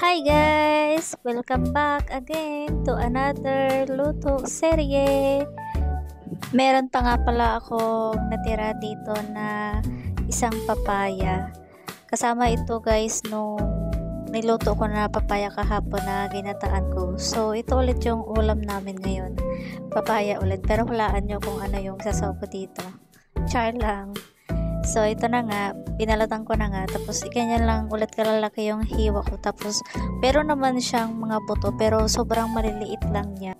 Hi guys! Welcome back again to another luto serye. Meron pa nga pala akong natira dito na isang papaya. Kasama ito guys nung niluto ko na papaya kahapon na ginataan ko. So ito ulit yung ulam namin ngayon. Papaya ulit. Pero hulaan nyo kung ano yung sasaw ko dito. Char lang. So, ito na nga, binalatan ko na nga, tapos ganyan lang ulit kalalaki yung hiwa ko, tapos, pero naman siyang mga buto, pero sobrang maliliit lang niya.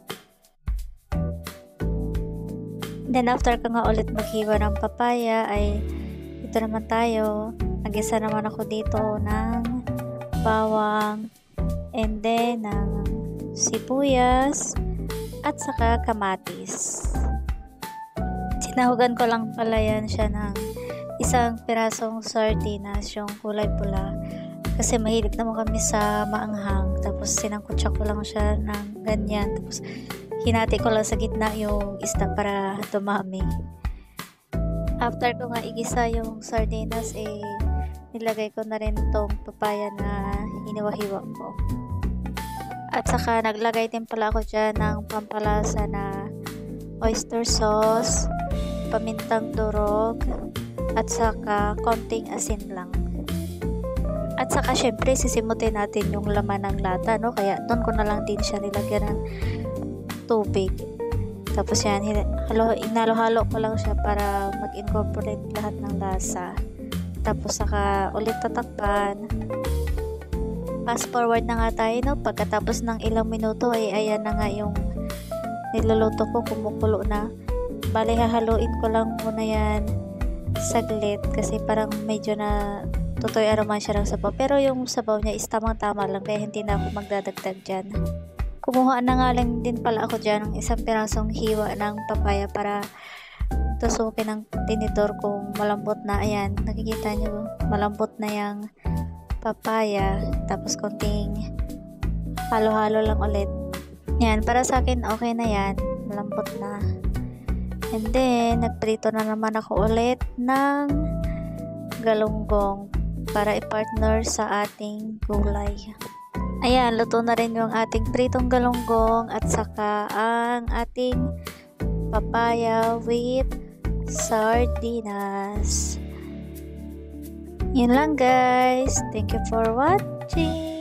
Then, after ka nga ulit maghiwa ng papaya, ay, ito naman tayo, nag-isa naman ako dito ng bawang, and then, ng sibuyas, at saka kamatis. Sinahugan ko lang pala yan siya ng isang pirasong sardinas, yung kulay pula, kasi mahilig naman kami sa maanghang. Tapos sinangkutsa ko lang siya ng ganyan, tapos hinati ko lang sa gitna yung isda para dumami. After ko nga igisa yung sardinas, nilagay ko na rin tong papaya na hiniwa-hiwa ko. At saka naglagay din pala ako dyan ng pampalasa na oyster sauce, pamintang durog, at saka konting asin lang. At saka syempre sisimutin natin yung laman ng lata, no? Kaya doon ko na lang din siya nilagyan ng tubig. Tapos yan, inalo-halo ko lang siya para mag-incorporate lahat ng lasa. Tapos saka ulit tatakpan. Fast forward na nga tayo, no? Pagkatapos ng ilang minuto ay ayan na nga yung niluluto ko, kumukulo na. Bale, hahaluin ko lang muna yan saglit kasi parang medyo na tutoy aroma siya ng sabaw, pero yung sabaw niya is tamang tama lang, kaya hindi na ako magdadagdag dyan. Kumuha na nga lang din pala ako dyan ng isang pirasong hiwa ng papaya para tusukin ng tinidor kung malambot na. Ayan, nakikita nyo malambot na yung papaya, tapos konting halo-halo lang ulit. Yan, para sa akin okay na yan, malambot na. And then, nagprito na naman ako ulit ng galunggong para i-partner sa ating gulay. Ayan, luto na rin yung ating pritong galunggong at saka ang ating papaya with sardinas. Yun lang guys. Thank you for watching.